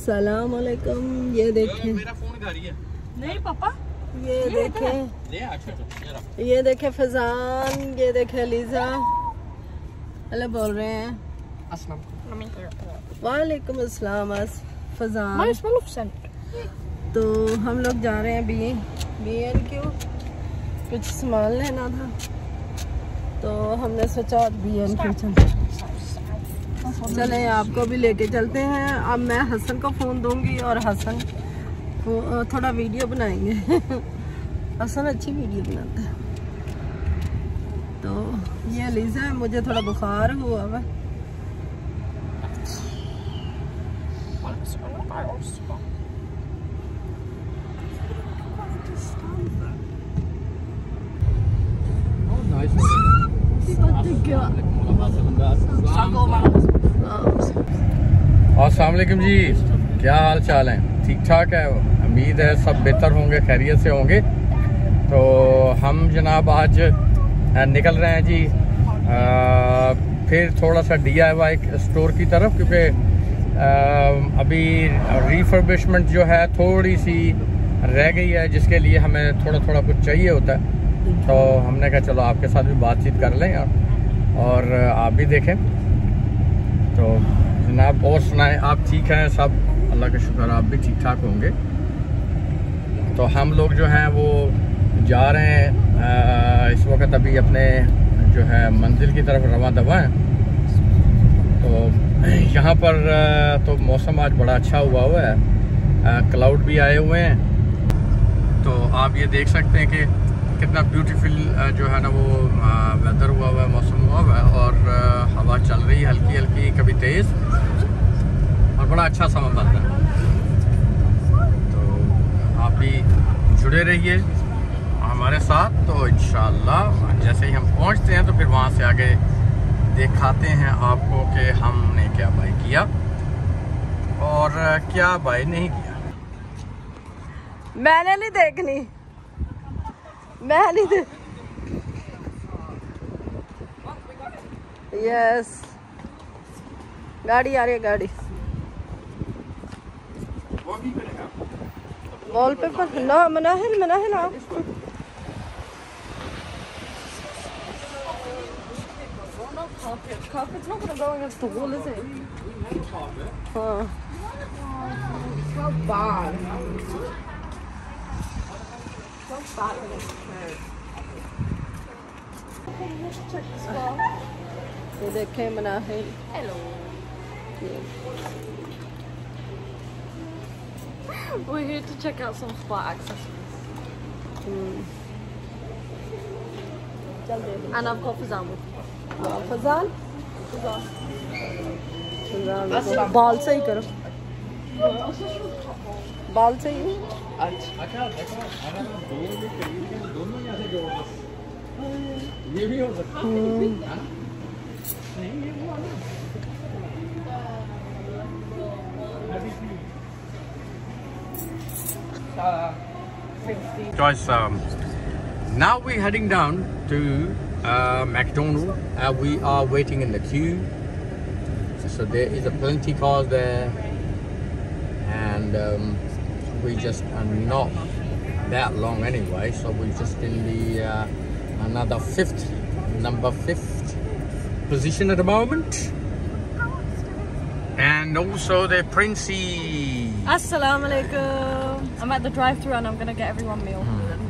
अस्सलाम वालेकुम। ये देखें मेरा फोन घर ही है। नहीं पापा ये देखें, ये देखें फजान, ये देखें लीजा। अल्लाह बोल रहे हैं वालेकुम अस्सलाम फजान। तो हम लोग जा रहे हैं B&Q, कुछ सामान लेना था तो हमने सोचा B&Q चले आपको भी लेके चलते हैं। अब मैं हसन को फ़ोन दूंगी और हसन को थोड़ा वीडियो बनाएंगे। हसन अच्छी वीडियो बनाता है। तो ये लीजा है, मुझे थोड़ा बुखार हुआ हुआ। अस्सलाम वालेकुम जी, क्या हाल चाल है? ठीक ठाक है, उम्मीद है सब बेहतर होंगे, खैरियत से होंगे। तो हम जनाब आज निकल रहे हैं जी फिर थोड़ा सा DIY स्टोर की तरफ, क्योंकि अभी रिफर्बिशमेंट जो है थोड़ी सी रह गई है, जिसके लिए हमें थोड़ा थोड़ा कुछ चाहिए होता है। तो हमने कहा चलो आपके साथ भी बातचीत कर लें और आप भी देखें। तो जनाब और सुनाएं, आप ठीक हैं सब? अल्लाह का शुक्र, आप भी ठीक ठाक होंगे। तो हम लोग जो हैं वो जा रहे हैं इस वक्त अभी अपने जो है मंजिल की तरफ रवां दवा हैं। तो यहाँ पर तो मौसम आज बड़ा अच्छा हुआ है, क्लाउड भी आए हुए हैं। तो आप ये देख सकते हैं कि कितना ब्यूटीफुल जो है ना वो वेदर हुआ है, मौसम हुआ है और हवा चल रही है हल्की हल्की, कभी तेज़, और बड़ा अच्छा समय बनता है। तो आप भी जुड़े रहिए हमारे साथ। तो इंशाल्लाह जैसे ही हम पहुंचते हैं तो फिर वहां से आगे दिखाते हैं आपको कि हमने क्या बाई किया और क्या बाई नहीं किया। मैंने नहीं देखनी, मैं नहीं देख। यस, गाड़ी आ रही है, गाड़ी। वॉलपेपर ना मनाहिल आप carpet's not going to go against the wall, is it? Huh. So bad. So bad when it's hurt. Okay, let's check the spot. So they came in our head. Hello. Yeah. We're here to check out some spa accessories. And I've got Fazan with me. Fazan बाल सही करो, बाल सही। ये भी हो सकता है। Guys, now we're heading down to McDonald's. We are waiting in the queue, so there is a plenty cars there, and we just are not that long anyway. So we're just in the another number fifth position at the moment, and also the Princey. Assalamu alaikum. I'm at the drive-thru and I'm gonna get everyone meal.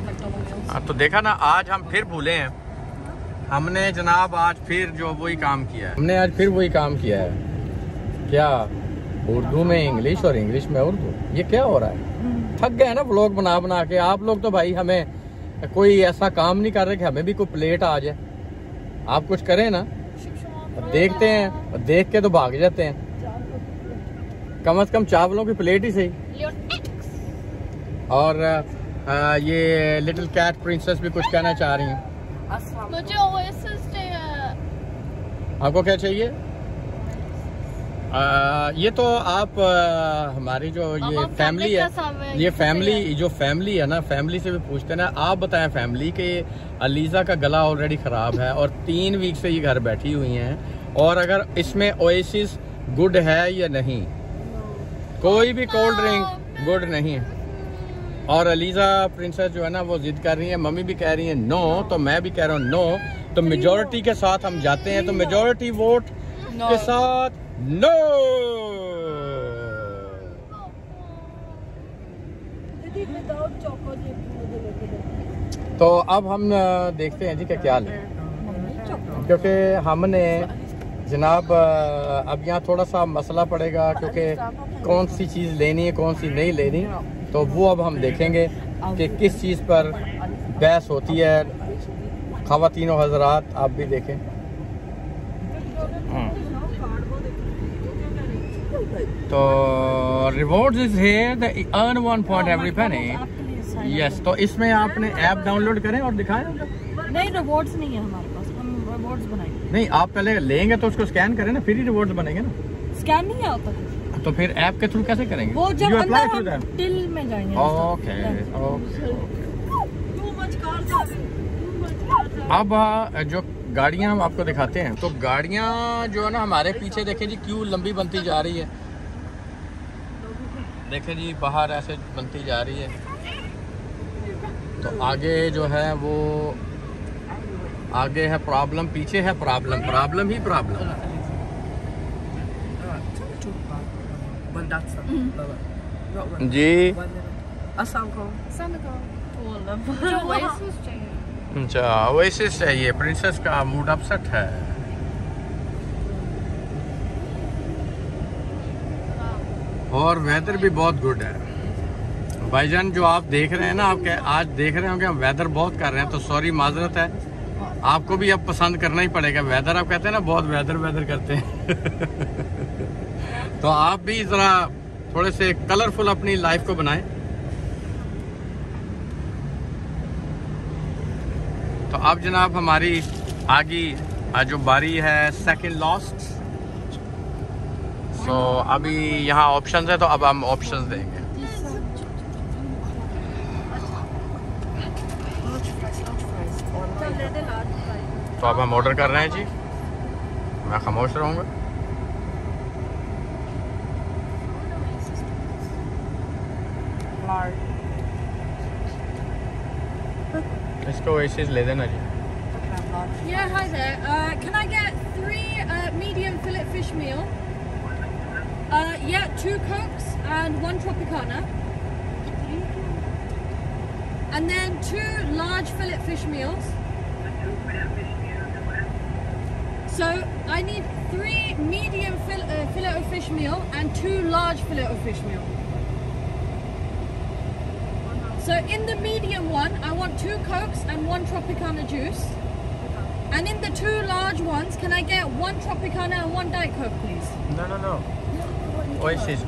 McDonald's meals. तो देखा ना, आज हम फिर भूले हैं। हमने जनाब आज फिर जो वही काम किया है, क्या उर्दू में इंग्लिश और इंग्लिश में उर्दू। ये क्या हो रहा है? थक गए ना व्लॉग बना बना के। आप लोग तो भाई हमें कोई ऐसा काम नहीं कर रहे कि हमें भी कोई प्लेट आ जाए। आप कुछ करें ना, देखते हैं, देख के तो भाग जाते हैं। कम से कम चावलों की प्लेट ही सही। और ये लिटिल कैट प्रिंसेस भी कुछ कहना चाह रही हैं। मुझे ओएसिस चाहिए। आपको क्या चाहिए? ये तो आप हमारी जो ये फैमिली है, ये फैमिली जो फैमिली है ना, फैमिली से भी पूछते ना। आप बताएं फैमिली के अलीजा का गला ऑलरेडी ख़राब है और 3 वीक से ये घर बैठी हुई हैं, और अगर इसमें ओएसिस गुड है या नहीं। कोई भी कोल्ड ड्रिंक गुड नहीं है। और अलीजा प्रिंसेस जो है ना वो जिद कर रही है, मम्मी भी कह रही है नो, तो मैं भी कह रहा हूँ नो। तो मेजोरिटी के साथ हम जाते हैं, तो मेजोरिटी वोट के साथ नो। तो अब हम देखते हैं जी क्या लें, क्योंकि हमने जनाब अब यहाँ थोड़ा सा मसला पड़ेगा, क्योंकि कौन सी चीज़ लेनी है कौन सी नहीं लेनी, तो वो अब हम देखेंगे कि किस चीज़ पर बहस होती है। ख़वातीनो हज़रात आप भी देखें। तो rewards is here, the earn 1 point every penny. Yes, तो इसमें आपने ऐप डाउनलोड करें और दिखाएं। नहीं, रिवॉर्ड्स नहीं है हमारे पास, हम रिवॉर्ड्स बनाएंगे। नहीं, आप पहले लेंगे तो उसको स्कैन करें ना, फिर ही रिवॉर्ड्स बनेंगे ना। स्कैन नहीं आता तो फिर ऐप के थ्रू कैसे करेंगे? वो जब अंदर हम टिल में जाएंगे। ओके। अब जो गाड़ियां हम आपको दिखाते हैं, तो गाड़ियां जो है ना हमारे पीछे देखें जी क्यों लंबी बनती जा रही है। देखें जी बाहर ऐसे बनती जा रही है, तो आगे जो है वो आगे है प्रॉब्लम, पीछे है प्रॉब्लम, प्रॉब्लम ही प्रॉब्लम। जी अच्छा, ओएसिस चाहिए। प्रिंसेस का मूड अपसेट है। और वेदर भी बहुत गुड है भाईजान। जो आप देख रहे हैं ना, आप आज देख रहे होंगे हम वेदर बहुत कर रहे हैं, तो सॉरी माजरत है, आपको भी अब पसंद करना ही पड़ेगा वेदर। आप कहते हैं ना बहुत वेदर करते हैं तो आप भी ज़रा थोड़े से कलरफुल अपनी लाइफ को बनाएं। तो अब जनाब हमारी आगे जो बारी है सेकंड लास्ट। सो अभी यहाँ ऑप्शंस है, तो अब हम ऑप्शंस देंगे। तो अब हम ऑर्डर कर रहे हैं जी, मैं खामोश रहूँगा। इसको वैसे ले देना जी। Yeah, hi there. Can I get 3 medium fillet fish meal? Yeah, 2 Cokes and 1 Tropicana. And then 2 large fillet fish meals. So I need 3 medium fillet of fish meal and 2 large fillet of fish meal. So in the medium one, I want 2 Cokes and 1 Tropicana juice. And in the 2 large ones, can I get 1 Tropicana and 1 Diet Coke, please? No. Oasis.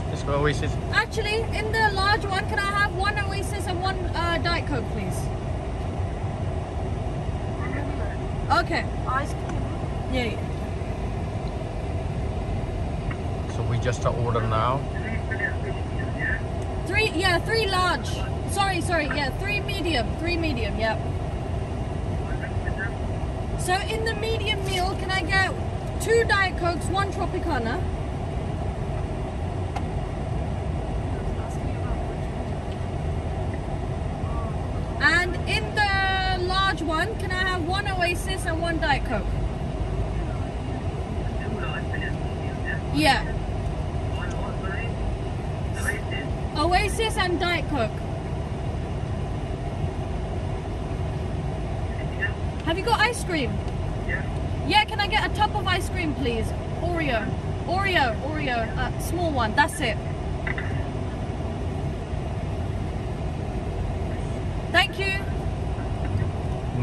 Let's go Oasis. Actually, in the large one, can I have 1 Oasis and 1 Diet Coke, please? Okay. Ice cream? Yeah. So we just order now. 3 large. Sorry. Yeah, 3 medium. Yeah. So in the medium meal, can I get 2 Diet Cokes, 1 Tropicana? And in the large one, can I have 1 Oasis and 1 Diet Coke? Yeah. Oasis and Diet Coke. Have you got ice cream? Yeah, can I get a tub of ice cream, please? Oreo. Small one, that's it. Thank you.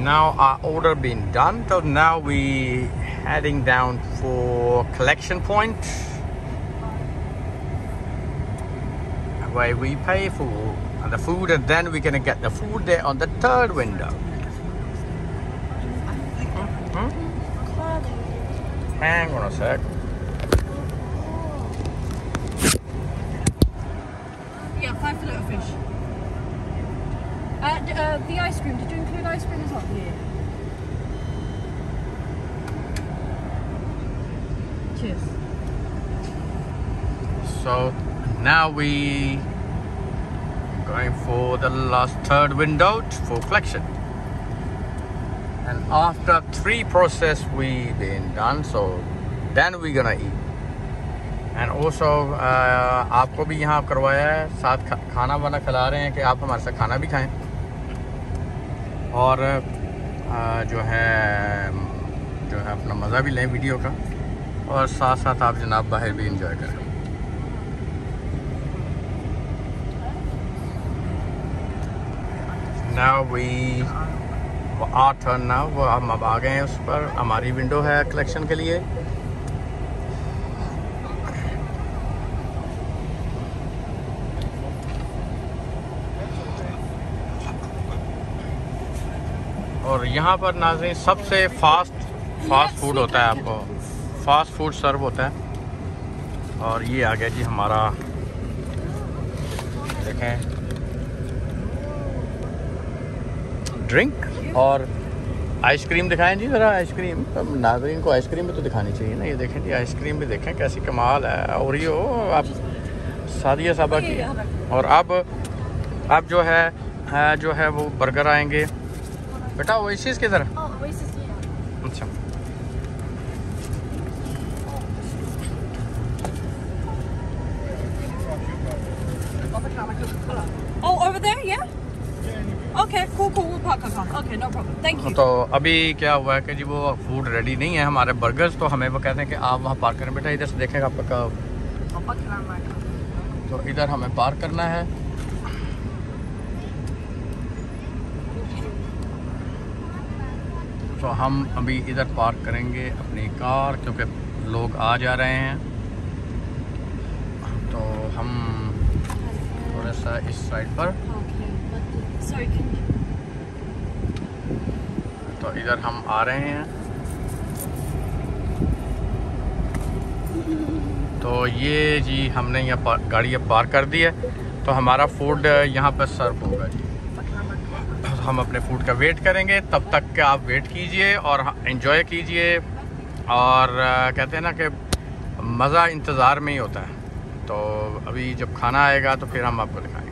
Now our order been done, so now we heading down for collection point, where we pay for the food, and then we're gonna get the food there on the 3rd window. Hang on a sec. Yeah, 5 fillet of fish. The ice cream, did you include ice cream as well? Yeah. Cheers. So Now we going for the last third window for collection, and after 3 process we been done, so then we gonna eat. And also आपको भी यहाँ करवाया है, साथ खाना वाना खिला रहे हैं कि आप हमारे साथ खाना भी खाएं और जो है अपना मज़ा भी लें वीडियो का, और साथ साथ आप जनाब बाहर भी इंजॉय करें। Now we our turn now, वो हम अब आ गए हैं उस पर, हमारी विंडो है कलेक्शन के लिए। और यहाँ पर नाज़रीन सबसे फास्ट फूड होता है, आपको फास्ट फूड सर्व होता है। और ये आ गया जी हमारा, देखें, ड्रिंक और आइसक्रीम दिखाएं जी ज़रा। आइसक्रीम नाज़रीन को आइसक्रीम भी तो दिखानी चाहिए ना। ये देखें जी, आइसक्रीम भी देखें कैसी कमाल है। और ये आप सादिया साहबा की। और अब जो है वो बर्गर आएंगे। बेटा ओएसिस किधर? अच्छा, Oh, over there, yeah? Okay, cool, we'll park our car. Okay, no problem. Thank you. तो अभी क्या हुआ है कि जी वो फूड रेडी नहीं है हमारे बर्गर्स, तो हमें वो कहते हैं कि आप वहाँ पार्क करें। बेटा इधर से देखेंगे आपका, तो इधर हमें पार्क करना है। तो हम अभी इधर पार्क करेंगे अपनी कार, क्योंकि लोग आ जा रहे हैं। तो हम थोड़ा सा इस साइड पर, तो इधर हम आ रहे हैं। तो ये जी हमने यहाँ गाड़ी अब पार्क कर दी है, तो हमारा फूड यहाँ पर सर्व होगा जी। हम अपने फूड का वेट करेंगे, तब तक के आप वेट कीजिए और एंजॉय कीजिए। और कहते हैं ना कि मज़ा इंतज़ार में ही होता है। तो अभी जब खाना आएगा तो फिर हम आपको दिखाएंगे।